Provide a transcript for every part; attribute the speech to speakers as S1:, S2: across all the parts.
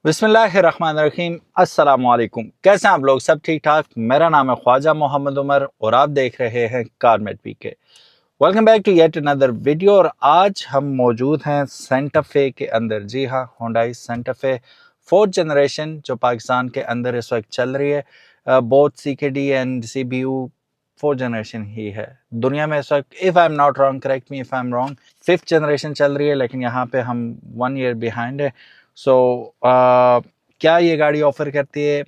S1: बिस्मिल्लाहिर्रहमानिर्रहीम। अस्सलाम वालेकुम। कैसे हैं आप लोग? सब ठीक ठाक? मेरा नाम है ख्वाजा मोहम्मद उमर और आप देख रहे हैं Carmate PK. Welcome back to yet another video. और आज हम मौजूद हैं सेंटा फे के अंदर। जी हाँ, हुंडई सेंटा फे 4th जनरेशन जो पाकिस्तान के अंदर इस वक्त चल रही है। Both CKD and CBU 4th generation ही है दुनिया में इस वक्त। If I am not wrong, correct me if I am wrong, 5th generation चल रही है, लेकिन यहाँ पे हम 1 ईयर बिहाइंड है। सो क्या ये गाड़ी ऑफर करती है,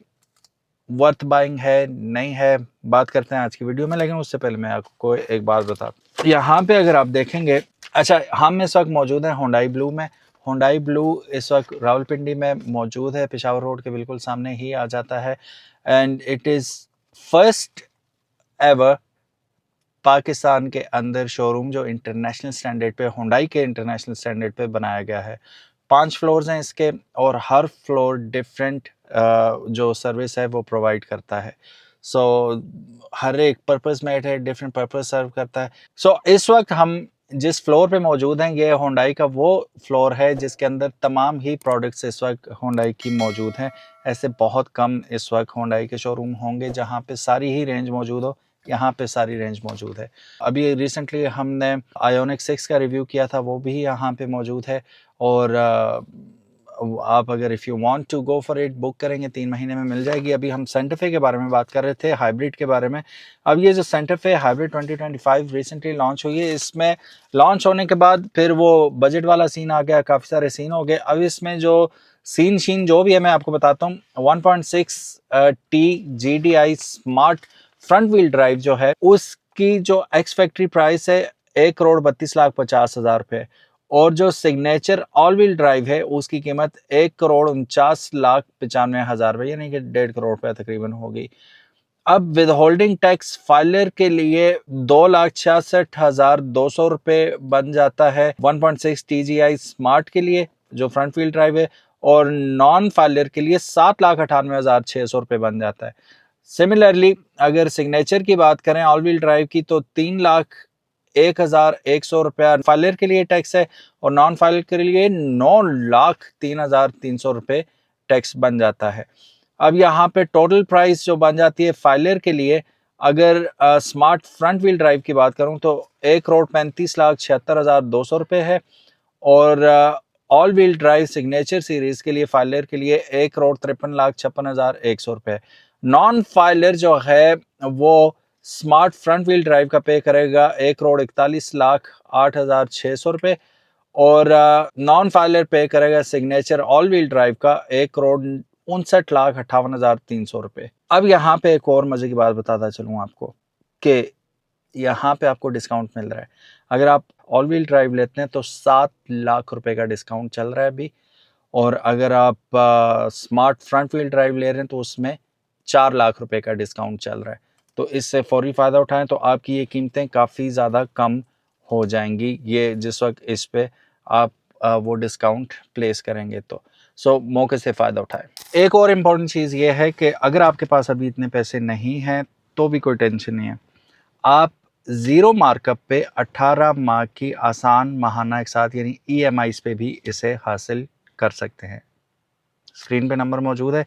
S1: वर्थ बाइंग है नहीं है, बात करते हैं आज की वीडियो में। लेकिन उससे पहले मैं आपको एक बात बता, यहाँ पे अगर आप देखेंगे, अच्छा हम इस वक्त मौजूद हैं हुंडई ब्लू में। हुंडई ब्लू इस वक्त रावलपिंडी में मौजूद है, पेशावर रोड के बिल्कुल सामने ही आ जाता है। And it is first ever Pakistan के अंदर शोरूम जो इंटरनेशनल स्टैंडर्ड पे, हुंडई के इंटरनेशनल स्टैंडर्ड पे बनाया गया है। 5 फ्लोर्स हैं इसके और हर फ्लोर डिफरेंट जो सर्विस है वो प्रोवाइड करता है। सो हर एक पर्पस मेड है, डिफरेंट पर्पस सर्व करता है। सो इस वक्त हम जिस फ्लोर पे मौजूद हैं, ये हुंडई का वो फ्लोर है जिसके अंदर तमाम ही प्रोडक्ट्स इस वक्त हुंडई की मौजूद हैं। ऐसे बहुत कम इस वक्त हुंडई के शोरूम होंगे जहाँ पे सारी ही रेंज मौजूद हो। यहाँ पे सारी रेंज मौजूद है। अभी रिसेंटली हमने आयोनिक 6 का रिव्यू किया था, वो भी यहाँ पे मौजूद है। और आप अगर if you want to go for it, book करेंगे 3 महीने में मिल जाएगी। अभी हम सेंटा फे के बारे में बात कर रहे थे, हाइब्रिड के बारे में। अब ये जो सेंटा फे हाइब्रिड 2025 रिसेंटली लॉन्च हुई है, इसमें लॉन्च होने के बाद फिर वो बजट वाला सीन आ गया, काफ़ी सारे सीन हो गए। अब इसमें जो सीन जो भी है मैं आपको बताता हूँ। 1.6T GDI smart front wheel drive जो है, उसकी जो एक्स फैक्ट्री प्राइस है 1,32,50,000 रुपये। और जो सिग्नेचर ऑल व्हील ड्राइव है उसकी कीमत 1,49,95,000 रुपये, यानी कि 1.5 करोड़ रुपये तकरीबन होगी। अब विद होल्डिंग टैक्स फाइलर के लिए 2,66,200 रुपये बन जाता है 1.6 TGI स्मार्ट के लिए जो फ्रंट व्हील ड्राइव है, और नॉन फाइलर के लिए 7,98,600 रुपये बन जाता है। सिमिलरली अगर सिग्नेचर की बात करें ऑल व्हील ड्राइव की, तो 3,01,100 रुपया फाइलर के लिए टैक्स है, और नॉन फाइलर के लिए 9,03,300 रुपये टैक्स बन जाता है। अब यहाँ पे टोटल प्राइस जो बन जाती है फाइलर के लिए, अगर स्मार्ट फ्रंट व्हील ड्राइव की बात करूँ तो 1,35,76,200 रुपये है। और all wheel drive signature series के लिए फाइलर के लिए 1,53,56,100 रुपये। नॉन फाइलर जो है वो स्मार्ट फ्रंट व्हील ड्राइव का पे करेगा 1,41,08,600 रुपये, और नॉन फाइलर पे करेगा सिग्नेचर ऑल व्हील ड्राइव का 1,59,58,300 रुपये। अब यहाँ पे एक और मजे की बात बताता चलूँ आपको कि यहाँ पे आपको डिस्काउंट मिल रहा है। अगर आप ऑल व्हील ड्राइव लेते हैं तो 7 लाख रुपए का डिस्काउंट चल रहा है अभी, और अगर आप स्मार्ट फ्रंट व्हील ड्राइव ले रहे हैं तो उसमें 4 लाख रुपए का डिस्काउंट चल रहा है। तो इससे फौरी फ़ायदा उठाएं तो आपकी ये कीमतें काफ़ी ज़्यादा कम हो जाएंगी, ये जिस वक्त इस पे आप वो डिस्काउंट प्लेस करेंगे तो। सो मौके से फ़ायदा उठाएं। एक और इम्पॉर्टेंट चीज़ ये है कि अगर आपके पास अभी इतने पैसे नहीं हैं तो भी कोई टेंशन नहीं है, आप ज़ीरो मार्कअप पे 18 माह की आसान माहाना एक साथ यानी EMIs पे भी इसे हासिल कर सकते हैं। स्क्रीन पे नंबर मौजूद है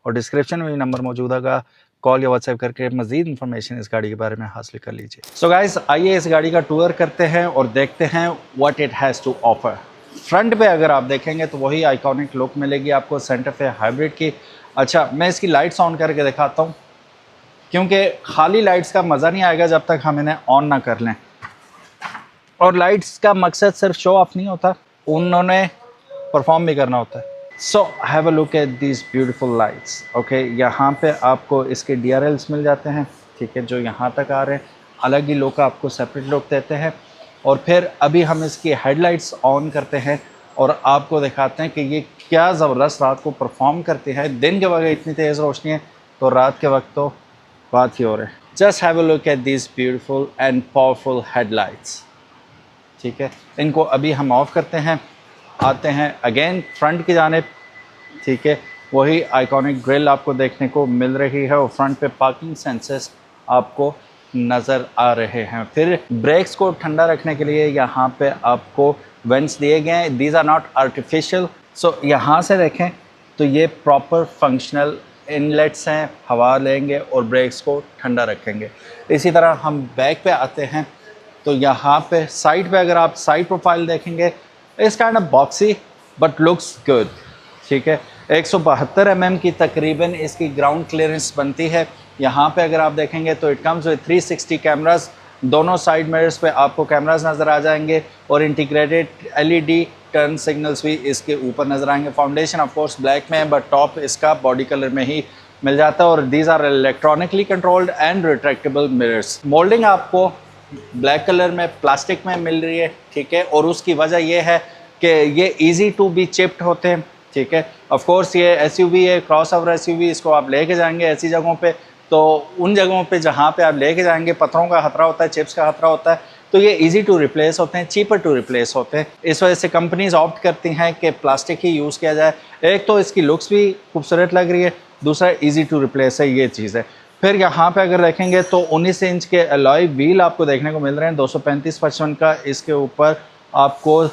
S1: और डिस्क्रिप्शन में भी नंबर मौजूद होगा, कॉल या व्हाट्सएप करके मज़ीद इन्फॉर्मेशन इस गाड़ी के बारे में हासिल कर लीजिए। सो गाइस, आइए इस गाड़ी का टूर करते हैं और देखते हैं what it has to offer. Front पे अगर आप देखेंगे तो वही आइकॉनिक लुक मिलेगी आपको सेंटा फे हाइब्रिड की। अच्छा, मैं इसकी लाइट्स ऑन करके दिखाता हूँ, क्योंकि खाली लाइट्स का मज़ा नहीं आएगा जब तक हम इन्हें ऑन ना कर लें। और लाइट्स का मकसद सिर्फ शो ऑफ नहीं होता, उन्होंने परफॉर्म भी करना होता है। So have a look at these beautiful lights. Okay, यहाँ पे आपको इसके DRLs मिल जाते हैं, ठीक है, जो यहाँ तक आ रहे हैं, अलग ही लुक आपको सेपरेट लुक देते हैं। और फिर अभी हम इसकी हेडलाइट्स ऑन करते हैं और आपको दिखाते हैं कि ये क्या ज़बरदस्त रात को परफॉर्म करती है। दिन के वक्त इतनी तेज़ रोशनी है तो रात के वक्त तो बात ही हो रही है। Just have a look at this beautiful and powerful headlights, ठीक है। इनको अभी हम ऑफ करते हैं, आते हैं अगेन फ्रंट की जानिब, ठीक है। वही आइकॉनिक ग्रिल आपको देखने को मिल रही है और फ्रंट पे पार्किंग सेंसर्स आपको नज़र आ रहे हैं। फिर ब्रेक्स को ठंडा रखने के लिए यहाँ पे आपको वेंट्स दिए गए हैं, दीज आर नॉट आर्टिफिशियल। सो यहाँ से देखें तो ये प्रॉपर फंक्शनल इनलेट्स हैं, हवा लेंगे और ब्रेक्स को ठंडा रखेंगे। इसी तरह हम बैक पे आते हैं तो यहाँ पे साइड पे अगर आप साइड प्रोफाइल देखेंगे, इस kind of boxy but looks good, ठीक है। 172 mm की तकरीबन इसकी ग्राउंड क्लियरेंस बनती है। यहाँ पे अगर आप देखेंगे तो इट कम्स विद 360 कैमरास, दोनों साइड मिरर्स पे आपको कैमरास नज़र आ जाएंगे और इंटीग्रेटेड LED टर्न सिग्नल्स भी इसके ऊपर नज़र आएंगे। फाउंडेशन ऑफ कोर्स ब्लैक में है बट टॉप इसका बॉडी कलर में ही मिल जाता है और these are electronically controlled and retractable mirrors. Moulding आपको ब्लैक कलर में प्लास्टिक में मिल रही है, ठीक है, और उसकी वजह यह है कि ये ईजी टू बी चिप्ड होते हैं, ठीक है। ऑफ कोर्स ये SUV है, क्रॉस ओवर SUV, इसको आप लेके जाएंगे ऐसी जगहों पे, तो उन जगहों पे जहाँ पे आप लेके जाएंगे पत्थरों का खतरा होता है, चिप्स का खतरा होता है, तो ये इजी टू रिप्लेस होते हैं, चीपर टू रिप्लेस होते हैं। इस वजह से कंपनीज ऑप्ट करती हैं कि प्लास्टिक ही यूज़ किया जाए। एक तो इसकी लुक्स भी खूबसूरत लग रही है, दूसरा इजी टू रिप्लेस है, ये चीज़ है। फिर यहाँ पे अगर देखेंगे तो 19 इंच के अलॉय व्हील आपको देखने को मिल रहे हैं, 235/55 का। इसके ऊपर आपको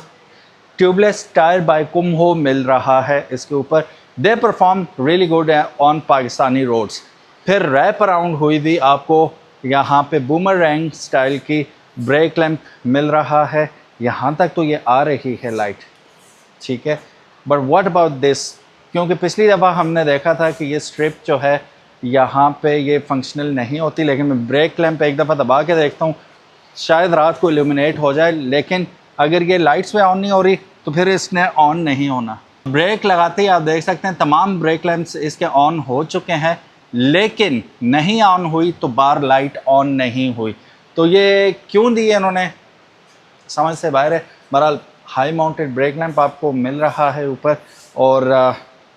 S1: ट्यूबलेस टायर बाय कुम्हो मिल रहा है इसके ऊपर। They perform really good on Pakistani roads. फिर रैप अराउंड हुई भी आपको यहाँ पे बूमरैंग स्टाइल की ब्रेक लैंप मिल रहा है, यहाँ तक तो ये आ रही है लाइट, ठीक है। बट व्हाट अबाउट दिस, क्योंकि पिछली दफ़ा हमने देखा था कि ये स्ट्रिप जो है यहाँ पे ये फंक्शनल नहीं होती, लेकिन मैं ब्रेक लैंप एक दफ़ा दबा के देखता हूँ, शायद रात को इल्यूमिनेट हो जाए, लेकिन अगर ये लाइट्स पे ऑन नहीं हो रही तो फिर इसने ऑन नहीं होना। ब्रेक लगाते ही आप देख सकते हैं तमाम ब्रेक लैंप्स इसके ऑन हो चुके हैं, लेकिन नहीं ऑन हुई तो बार लाइट ऑन नहीं हुई। तो ये क्यों दी है इन्होंने, समझ से बाहर है। बहरहाल हाई माउंटेड ब्रेक लैंप आपको मिल रहा है ऊपर, और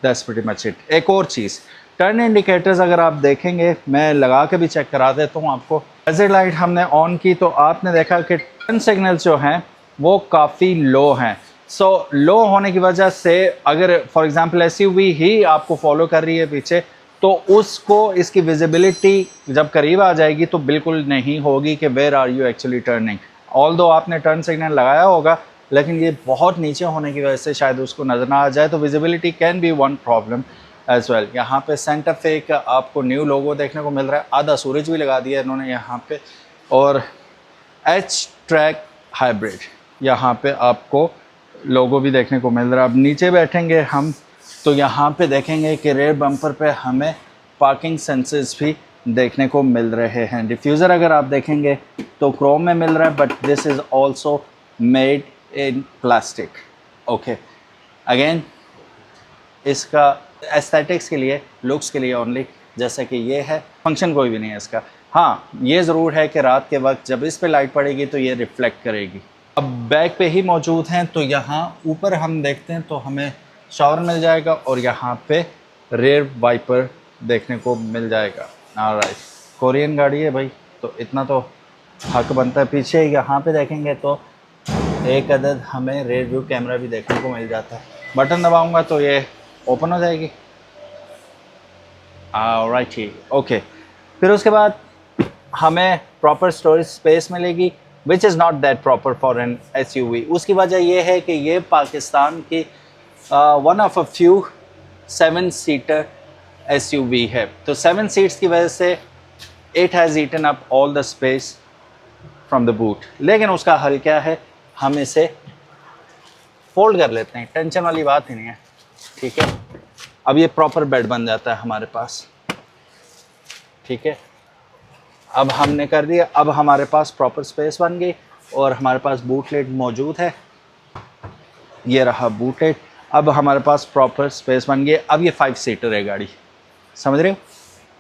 S1: दैट्स प्रीटी मच इट। एक और चीज़, टर्न इंडिकेटर्स अगर आप देखेंगे, मैं लगा के भी चेक करा देता हूँ आपको। हैज़र्ड लाइट हमने ऑन की तो आपने देखा कि टर्न सिग्नल्स जो हैं वो काफ़ी लो हैं। सो लो होने की वजह से अगर फॉर एग्जांपल SUV ही आपको फॉलो कर रही है पीछे, तो उसको इसकी विजिबिलिटी जब करीब आ जाएगी तो बिल्कुल नहीं होगी कि where are you actually turning. Although आपने टर्न सिग्नल लगाया होगा, लेकिन ये बहुत नीचे होने की वजह से शायद उसको नज़र ना आ जाए, तो visibility can be one problem as well. यहाँ पे सेंटर पे का आपको न्यू लोगो देखने को मिल रहा है, आधा सूरज भी लगा दिया इन्होंने यहाँ पे, और H-Track हाइब्रिड यहाँ पे आपको लोगो भी देखने को मिल रहा है। अब नीचे बैठेंगे हम तो यहाँ पे देखेंगे कि रेयर बम्पर पे हमें पार्किंग सेंसर्स भी देखने को मिल रहे हैं। डिफ्यूज़र अगर आप देखेंगे तो क्रोम में मिल रहा है, but this is also made in plastic, okay. Again इसका एस्थेटिक्स के लिए, लुक्स के लिए ओनली, जैसा कि ये है, फंक्शन कोई भी नहीं है इसका। हाँ, ये ज़रूर है कि रात के वक्त जब इस पे लाइट पड़ेगी तो ये रिफ्लेक्ट करेगी। अब बैक पे ही मौजूद हैं तो यहाँ ऊपर हम देखते हैं तो हमें शावर मिल जाएगा और यहाँ पे रेयर वाइपर देखने को मिल जाएगा। ऑलराइट, कोरियन गाड़ी है भाई, तो इतना तो हक बनता है। पीछे यहाँ पे देखेंगे तो एक अदद हमें रेयर व्यू कैमरा भी देखने को मिल जाता है। बटन दबाऊंगा तो ये ओपन हो जाएगी। ऑलराइट, ठीक, ओके। फिर उसके बाद हमें प्रॉपर स्टोरेज स्पेस मिलेगी, which is not that proper for an SUV। उसकी वजह यह है कि ये पाकिस्तान की one of a few 7 seater SUV है, तो 7 सीट्स की वजह से it has eaten up all the space from the boot. लेकिन उसका हल क्या है, हम इसे फोल्ड कर लेते हैं, टेंशन वाली बात ही नहीं है, ठीक है। अब ये प्रॉपर बेड बन जाता है हमारे पास, ठीक है। अब हमने कर दिया, अब हमारे पास प्रॉपर स्पेस बन गई और हमारे पास बूट लेट मौजूद है। ये रहा बूट लेट, अब हमारे पास प्रॉपर स्पेस बन गई। अब ये 5 सीटर है गाड़ी, समझ रहे हो।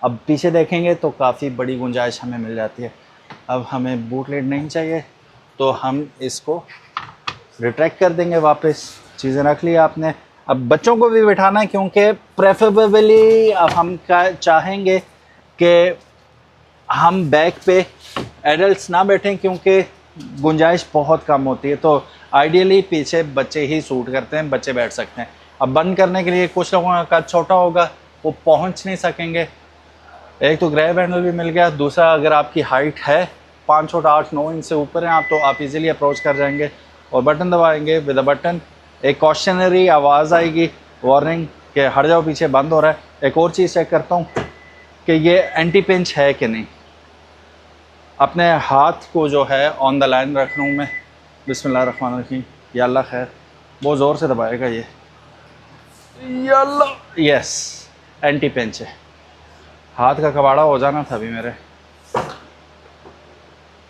S1: अब पीछे देखेंगे तो काफ़ी बड़ी गुंजाइश हमें मिल जाती है। अब हमें बूट लेट नहीं चाहिए तो हम इसको रिट्रैक्ट कर देंगे वापस, चीज़ें रख ली आपने। अब बच्चों को भी बिठाना है, क्योंकि प्रेफरेबली अब हम चाहेंगे कि हम बैक पे एडल्ट्स ना बैठें, क्योंकि गुंजाइश बहुत कम होती है, तो आइडियली पीछे बच्चे ही सूट करते हैं, बच्चे बैठ सकते हैं। अब बंद करने के लिए कुछ लोगों का कद छोटा होगा, वो पहुंच नहीं सकेंगे। एक तो ग्रैब हैंडल भी मिल गया, दूसरा अगर आपकी हाइट है 5 फुट 8-9 इंच से ऊपर हैं आप, तो आप इजीली अप्रोच कर जाएंगे। और बटन दबाएंगे, विद अ बटन एक कॉशनरी आवाज़ आएगी, वार्निंग कि हट जाओ पीछे, बंद हो रहा है। एक और चीज़ चेक करता हूँ कि ये एंटी पिंच है कि नहीं। अपने हाथ को जो है ऑन द लाइन रख रहा हूँ मैं, बिस्मिल्लाहिर्रहमानिर्रहीम, या अल्लाह खैर, बहुत ज़ोर से दबाएगा ये, या अल्लाह, यस एंटी पिंच है। हाथ का कबाड़ा हो जाना था अभी मेरे,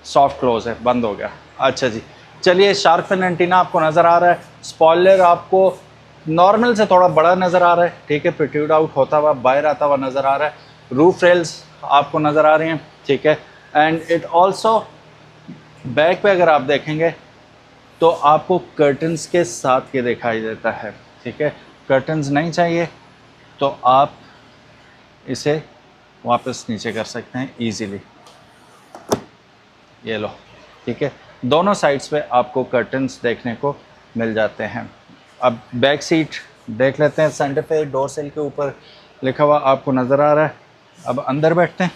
S1: सॉफ्ट क्लोज है, बंद हो गया। अच्छा जी, चलिए शार्क फिन एंटीना आपको नज़र आ रहा है। स्पॉइलर आपको नॉर्मल से थोड़ा बड़ा नज़र आ रहा है, ठीक है, प्रोट्रूड आउट होता हुआ बाहर आता हुआ नज़र आ रहा है। रूफ रेल्स आपको नज़र आ रही हैं, ठीक है। एंड इट ऑल्सो बैक पे अगर आप देखेंगे तो आपको कर्टन्स के साथ ये दिखाई देता है, ठीक है। कर्टन्स नहीं चाहिए तो आप इसे वापस नीचे कर सकते हैं ईजीली, ये लो, ठीक है। दोनों साइड्स पे आपको कर्टन्स देखने को मिल जाते हैं। अब बैक सीट देख लेते हैं। सेंटर पे डोर सेल के ऊपर लिखा हुआ आपको नज़र आ रहा है। अब अंदर बैठते हैं।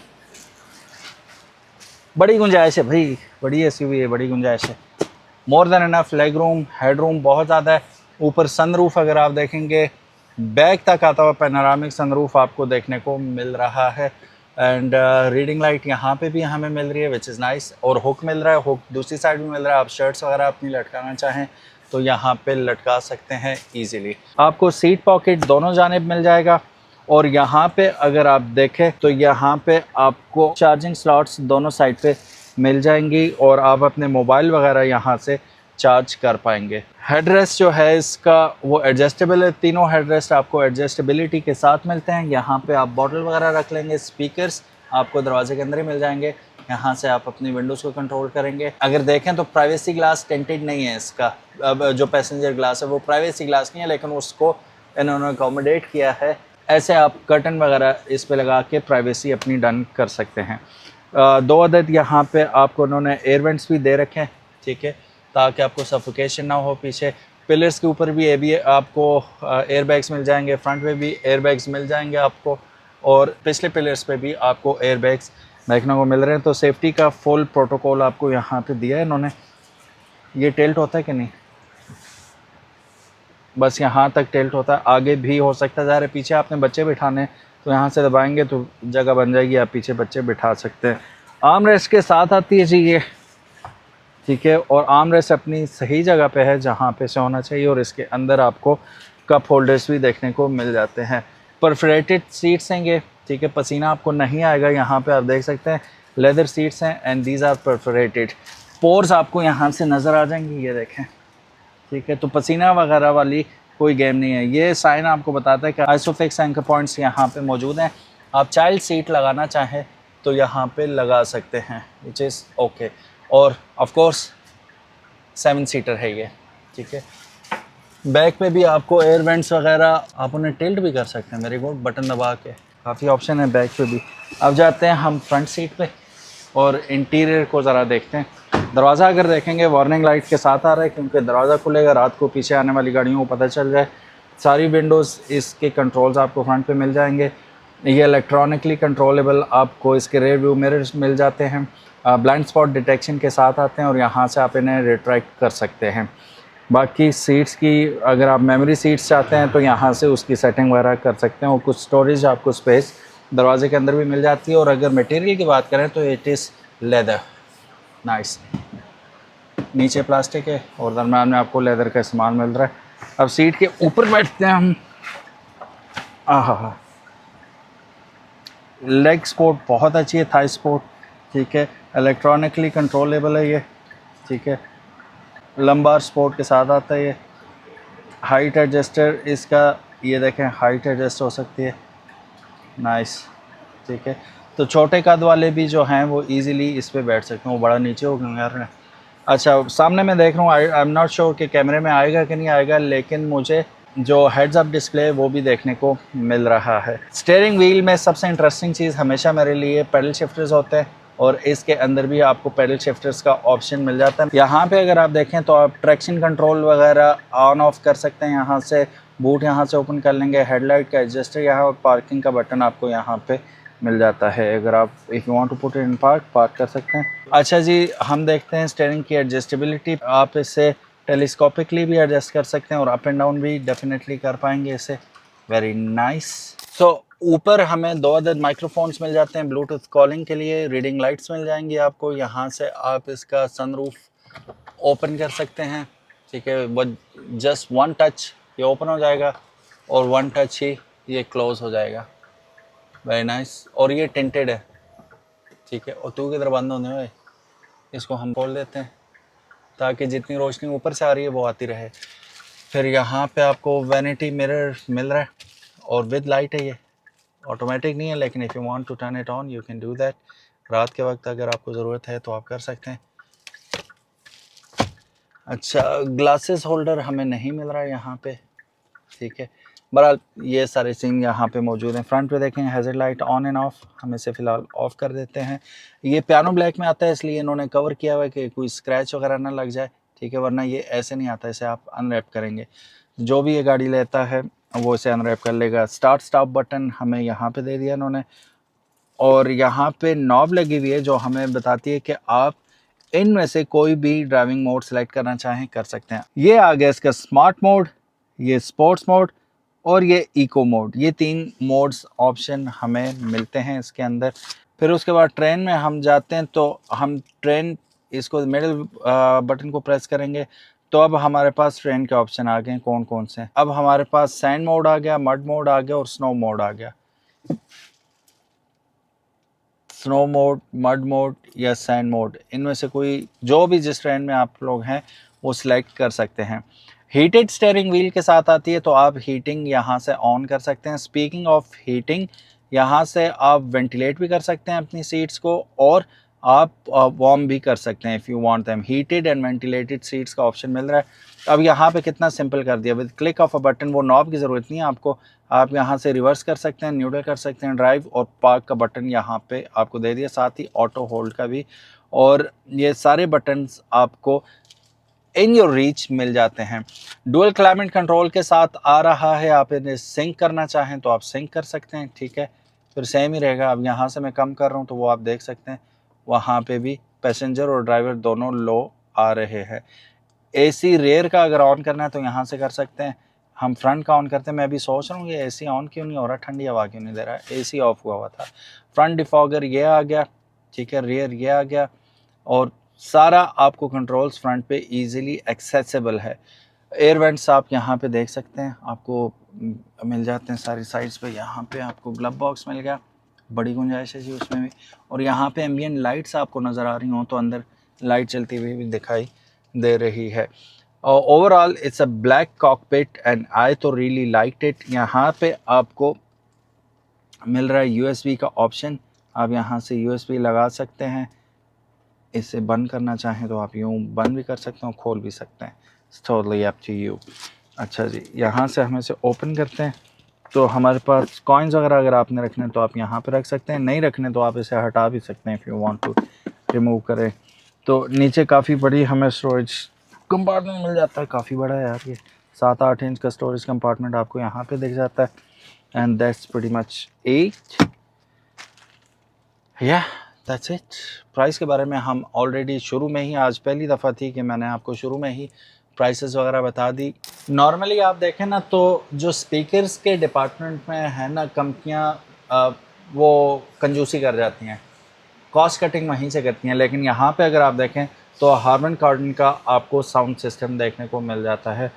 S1: बड़ी गुंजाइश है भाई, बड़ी एसयूवी है, बड़ी गुंजाइश है, more than enough leg room, head room बहुत ज़्यादा है। ऊपर सनरूफ अगर आप देखेंगे बैक तक आता हुआ पैनोरामिक सनरूफ आपको देखने को मिल रहा है। एंड रीडिंग लाइट यहाँ पे भी हमें मिल रही है विच इज़ नाइस, और हुक मिल रहा है, हुक दूसरी साइड भी मिल रहा है। आप शर्ट्स वगैरह अपनी लटकाना चाहें तो यहाँ पे लटका सकते हैं इजीली। आपको सीट पॉकेट दोनों जानिब मिल जाएगा, और यहाँ पे अगर आप देखें तो यहाँ पे आपको चार्जिंग स्लॉट्स दोनों साइड पे मिल जाएंगी, और आप अपने मोबाइल वगैरह यहाँ से चार्ज कर पाएंगे। हेडरेस्ट जो है इसका वो एडजस्टेबल है, तीनों हेडरेस्ट आपको एडजस्टेबिलिटी के साथ मिलते हैं। यहाँ पे आप बॉटल वगैरह रख लेंगे। स्पीकर्स आपको दरवाजे के अंदर ही मिल जाएंगे, यहाँ से आप अपनी विंडोज़ को कंट्रोल करेंगे। अगर देखें तो प्राइवेसी ग्लास टेंटेड नहीं है इसका, अब जो पैसेंजर ग्लास है वो प्राइवेसी ग्लास नहीं है, लेकिन उसको इन्होंने अकोमोडेट किया है। ऐसे आप कर्टन वगैरह इस पे लगा के प्राइवेसी अपनी डन कर सकते हैं। 2 अदद यहाँ पे आपको उन्होंने एयर वेंट्स भी दे रखे हैं, ठीक है, ताकि आपको सफोकेशन ना हो। पीछे पिलर्स के ऊपर भी ये आपको एयर बैग्स मिल जाएंगे, फ्रंट में भी एयर बैग्स मिल जाएंगे आपको, और पिछले पिलर्स पे भी आपको एयर बैग्स देखने को मिल रहे हैं। तो सेफ्टी का फुल प्रोटोकॉल आपको यहाँ पे दिया है इन्होंने। ये टिल्ट होता है कि नहीं, बस यहाँ तक टिल्ट होता है, आगे भी हो सकता है। ज़ाहिर है पीछे आपने बच्चे बिठाने तो यहाँ से दबाएंगे तो जगह बन जाएगी, आप पीछे बच्चे बिठा सकते हैं। आर्म रेस्ट के साथ आती है जी ये, ठीक है, और आर्म रेस्ट अपनी सही जगह पे है जहाँ पे से होना चाहिए, और इसके अंदर आपको कप होल्डर्स भी देखने को मिल जाते हैं। परफोरेटेड सीट्स हैं ये, ठीक है, पसीना आपको नहीं आएगा। यहाँ पे आप देख सकते हैं लेदर सीट्स हैं and these are perforated. Pores आपको यहाँ से नज़र आ जाएंगी, ये देखें, ठीक है। तो पसीना वगैरह वाली कोई गेम नहीं है। ये साइन आपको बताता है कि आइसोफिक्स एंकर पॉइंट्स यहाँ पे मौजूद हैं। आप चाइल्ड सीट लगाना चाहें तो यहाँ पे लगा सकते हैं, विच इज़ ओके। और ऑफ कोर्स 7 सीटर है ये, ठीक है। बैक पे भी आपको एयर वेंट्स वगैरह आप उन्हें टिल्ट भी कर सकते हैं, वेरी गुड, बटन दबा के, काफ़ी ऑप्शन है बैक पे भी। अब जाते हैं हम फ्रंट सीट पे और इंटीरियर को ज़रा देखते हैं। दरवाज़ा अगर देखेंगे वार्निंग लाइट के साथ आ रहा है, क्योंकि दरवाज़ा खुलेगा रात को पीछे आने वाली गाड़ियों को पता चल जाए। सारी विंडोज़ इसके कंट्रोल्स आपको फ्रंट पे मिल जाएंगे। ये इलेक्ट्रॉनिकली कंट्रोलेबल आपको इसके रेयर व्यू मिरर्स मिल जाते हैं, ब्लाइंड स्पॉट डिटेक्शन के साथ आते हैं, और यहाँ से आप इन्हें रिट्रैक्ट कर सकते हैं। बाकी सीट्स की अगर आप मेमोरी सीट्स चाहते हैं तो यहाँ से उसकी सेटिंग वगैरह कर सकते हैं, और कुछ स्टोरेज आपको स्पेस दरवाजे के अंदर भी मिल जाती है। और अगर मटेरियल की बात करें तो इट इज़ लेदर, नाइस। नीचे प्लास्टिक है और दरम्यान में आपको लेदर का सामान मिल रहा है। अब सीट के ऊपर बैठते हैं हम। आहा, लेग सपोर्ट बहुत अच्छी है, थाई सपोर्ट, ठीक है, इलेक्ट्रॉनिकली कंट्रोलेबल है ये, ठीक है, लंबार सपोर्ट के साथ आता है ये। हाइट एडजस्टर इसका, ये देखें, हाइट एडजस्ट हो सकती है, नाइस, ठीक है। तो छोटे कद वाले भी जो हैं वो इजीली इस पे बैठ सकते हैं, वो बड़ा नीचे हो गया यार। अच्छा, सामने मैं देख रहा हूँ, आई एम नॉट श्योर कि कैमरे में आएगा कि नहीं आएगा, लेकिन मुझे जो हेड्स अप डिस्प्ले वो भी देखने को मिल रहा है। स्टीयरिंग व्हील में सबसे इंटरेस्टिंग चीज़ हमेशा मेरे लिए पैडल शिफ्टर्स होते हैं, और इसके अंदर भी आपको पैडल शिफ्टर्स का ऑप्शन मिल जाता है। यहाँ पे अगर आप देखें तो आप ट्रैक्शन कंट्रोल वगैरह ऑन ऑफ कर सकते हैं। यहाँ से बूट यहाँ से ओपन कर लेंगे, हेडलाइट का एडजस्टर यहाँ, और पार्किंग का बटन आपको यहाँ पे मिल जाता है। अगर आप if you want to put it in park कर सकते हैं। अच्छा जी, हम देखते हैं स्टीयरिंग की एडजस्टेबिलिटी। आप इसे टेलीस्कोपिकली भी एडजस्ट कर सकते हैं, और अप एंड डाउन भी डेफिनेटली कर पाएंगे इसे, वेरी नाइस। सो ऊपर हमें 2 अदद माइक्रोफोन्स मिल जाते हैं ब्लूटूथ कॉलिंग के लिए, रीडिंग लाइट्स मिल जाएंगी आपको। यहाँ से आप इसका सनरूफ ओपन कर सकते हैं, ठीक है। वो जस्ट 1 टच ये ओपन हो जाएगा और 1 टच ही ये क्लोज हो जाएगा। Very nice. और ये टिंटेड है, ठीक है। और तू किधर बंद होने हुए, इसको हम खोल देते हैं ताकि जितनी रोशनी ऊपर से आ रही है वो आती रहे। फिर यहाँ पे आपको वैनिटी मिरर मिल रहा है और विद लाइट है। ये ऑटोमेटिक नहीं है, लेकिन if you want to turn it on you can do that. रात के वक्त अगर आपको ज़रूरत है तो आप कर सकते हैं। अच्छा, ग्लासेस होल्डर हमें नहीं मिल रहा है यहाँ पे, ठीक है। बहरहाल ये सारे सीन यहाँ पे मौजूद हैं। फ्रंट पे देखें hazard light on end of, हम इसे फ़िलहाल ऑफ़ कर देते हैं। ये पियानो ब्लैक में आता है इसलिए इन्होंने कवर किया हुआ है कि कोई स्क्रैच वगैरह ना लग जाए, ठीक है। वरना ये ऐसे नहीं आता, इसे आप अनरैप करेंगे। जो भी ये गाड़ी लेता है वो इसे अनरैप कर लेगा। स्टार्ट स्टॉप बटन हमें यहाँ पे दे दिया इन्होंने, और यहाँ पे नॉब लगी हुई है जो हमें बताती है कि आप इनमें से कोई भी ड्राइविंग मोड सेलेक्ट करना चाहें कर सकते हैं। ये आ गया इसका स्मार्ट मोड, ये स्पोर्ट्स मोड और ये इको मोड। ये 3 मोड्स ऑप्शन हमें मिलते हैं इसके अंदर। फिर उसके बाद ट्रेन में हम जाते हैं तो हम ट्रेन इसको मिडिल बटन को प्रेस करेंगे तो अब हमारे पास ट्रेन के ऑप्शन आ गए। कौन कौन से? अब हमारे पास सैंड मोड आ गया, मड मोड आ गया और स्नो मोड आ गया। स्नो मोड, मड मोड या सैंड मोड, इनमें से कोई जो भी जिस ट्रेन में आप लोग हैं वो सिलेक्ट कर सकते हैं। हीटेड स्टीयरिंग व्हील के साथ आती है तो आप हीटिंग यहाँ से ऑन कर सकते हैं। स्पीकिंग ऑफ हीटिंग, यहाँ से आप वेंटिलेट भी कर सकते हैं अपनी सीट्स को और आप वार्म भी कर सकते हैं if you want them. Heated and ventilated seats का ऑप्शन मिल रहा है। अब यहाँ पे कितना सिंपल कर दिया, with click of a button. वो नॉब की ज़रूरत नहीं है आपको, आप यहाँ से रिवर्स कर सकते हैं, न्यूट्रल कर सकते हैं, ड्राइव और पार्क का बटन यहाँ पे आपको दे दिया, साथ ही ऑटो होल्ड का भी। और ये सारे बटन्स आपको इन योर रीच मिल जाते हैं। डुअल क्लाइमेट कंट्रोल के साथ आ रहा है, आप इन्हें सिंक करना चाहें तो आप सिंक कर सकते हैं, ठीक है। फिर सेम ही रहेगा। अब यहाँ से मैं कम कर रहा हूँ तो वो आप देख सकते हैं वहाँ पे भी पैसेंजर और ड्राइवर दोनों लो आ रहे हैं। एसी रेयर का अगर ऑन करना है तो यहाँ से कर सकते हैं। हम फ्रंट का ऑन करते हैं। मैं अभी सोच रहा हूँ ये एसी ऑन क्यों नहीं हो रहा, ठंडी हवा क्यों नहीं दे रहा है। एसी ऑफ हुआ हुआ था। फ्रंट डिफॉगर ये आ गया, ठीक है। रेयर ये आ गया और सारा आपको कंट्रोल्स फ्रंट पे इजीली एक्सेसिबल है। एयर वेंट्स आप यहाँ पे देख सकते हैं, आपको मिल जाते हैं सारी साइड्स पे। यहाँ पे आपको ग्लव बॉक्स मिल गया, बड़ी गुंजाइश है जी उसमें भी। और यहाँ पे एम्बियंट लाइट्स आपको नज़र आ रही हों तो अंदर लाइट चलती हुई भी दिखाई दे रही है। Overall it's a black cockpit and I तो रियली लाइक्ड इट। यहाँ पे आपको मिल रहा है USB का ऑप्शन, आप यहाँ से USB लगा सकते हैं। इसे बंद करना चाहें तो आप यूँ बंद भी कर सकते हैं, खोल भी सकते हैं, it's totally up to you. अच्छा जी, यहाँ से हम इसे ओपन करते हैं तो हमारे पास कॉइन्स वगैरह अगर आपने रखने तो आप यहाँ पे रख सकते हैं, नहीं रखने तो आप इसे हटा भी सकते हैं if you want to remove करें। तो नीचे काफ़ी बड़ी हमें स्टोरेज कंपार्टमेंट मिल जाता है, काफ़ी बड़ा है यार ये। 7-8 इंच का स्टोरेज कंपार्टमेंट आपको यहाँ पे दिख जाता है। And that's pretty much it, या दैट्स इट। प्राइस के बारे में हम ऑलरेडी शुरू में ही, आज पहली दफ़ा थी कि मैंने आपको शुरू में ही प्राइसेस वगैरह बता दी। नॉर्मली आप देखें ना तो जो स्पीकर्स के डिपार्टमेंट में है ना कंपनियां वो कंजूसी कर जाती हैं, कॉस्ट कटिंग वहीं से करती हैं। लेकिन यहाँ पे अगर आप देखें तो हार्मन कॉर्डन का आपको साउंड सिस्टम देखने को मिल जाता है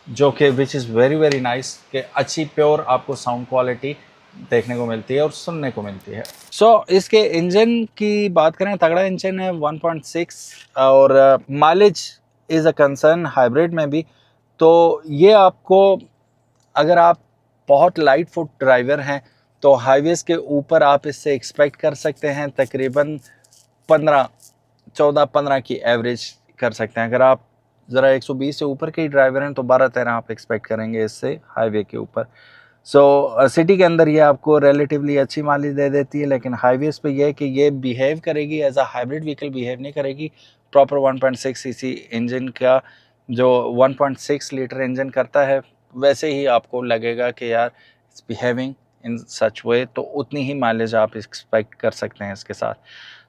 S1: जो कि which is very very nice, कि अच्छी प्योर आपको साउंड क्वालिटी देखने को मिलती है और सुनने को मिलती है। इसके इंजन की बात करें, तगड़ा इंजन है 1.6 और mileage is a concern hybrid में भी। तो ये आपको, अगर आप बहुत लाइट फुट ड्राइवर हैं तो हाईवेज़ के ऊपर आप इससे एक्सपेक्ट कर सकते हैं तकरीबन 14-15 की एवरेज कर सकते हैं। अगर आप ज़रा 120 से ऊपर के ही ड्राइवर हैं तो 12-13 आप एक्सपेक्ट करेंगे इससे हाईवे के ऊपर। सिटी के अंदर ये आपको रिलेटिवली अच्छी माइलेज दे देती है, लेकिन हाईवेज़ पे ये है कि ये बिहेव करेगी as a hybrid vehicle, behave नहीं करेगी। प्रॉपर 1.6 सीसी इंजन का, जो 1.6 लीटर इंजन करता है, वैसे ही आपको लगेगा कि यार इट्स बिहेविंग इन सच वे, तो उतनी ही माइलेज आप एक्सपेक्ट कर सकते हैं इसके साथ।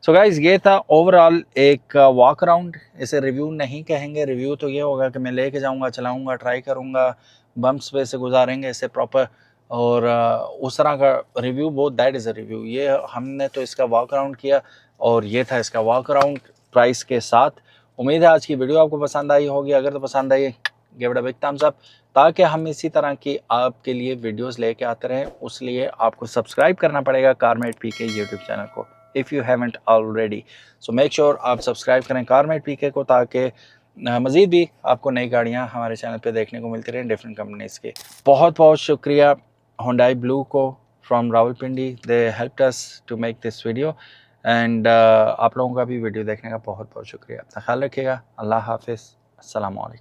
S1: सो गाइज़, ये था ओवरऑल एक वॉक अराउंड। इसे रिव्यू नहीं कहेंगे, रिव्यू तो ये होगा कि मैं लेके जाऊंगा, चलाऊंगा, ट्राई करूंगा, बम्प्स पे से गुजारेंगे इसे प्रॉपर, और उस तरह का रिव्यू वो दैट इज़ अ रिव्यू। ये हमने तो इसका वॉक अराउंड किया और ये था इसका वॉक अराउंड प्राइस के साथ। उम्मीद है आज की वीडियो आपको पसंद आई होगी। अगर तो पसंद आई, give it a big thumbs up, ताकि हम इसी तरह की आपके लिए वीडियोस लेके आते रहें। उस लिए आपको सब्सक्राइब करना पड़ेगा कारमेट पीके यूट्यूब चैनल को, if you haven't already. So make sure आप सब्सक्राइब करें कारमेट पीके को, ताकि मज़ीद भी आपको नई गाड़ियाँ हमारे चैनल पे देखने को मिलती रहें डिफरेंट कंपनीज़ की। बहुत बहुत शुक्रिया Hyundai Blue को from Rawalpindi, they helped us to make this video. And आप लोगों का भी वीडियो देखने का बहुत बहुत शुक्रिया। अपना ख्याल रखिएगा। अल्लाह हाफिज़, अस्सलाम वालेकुम।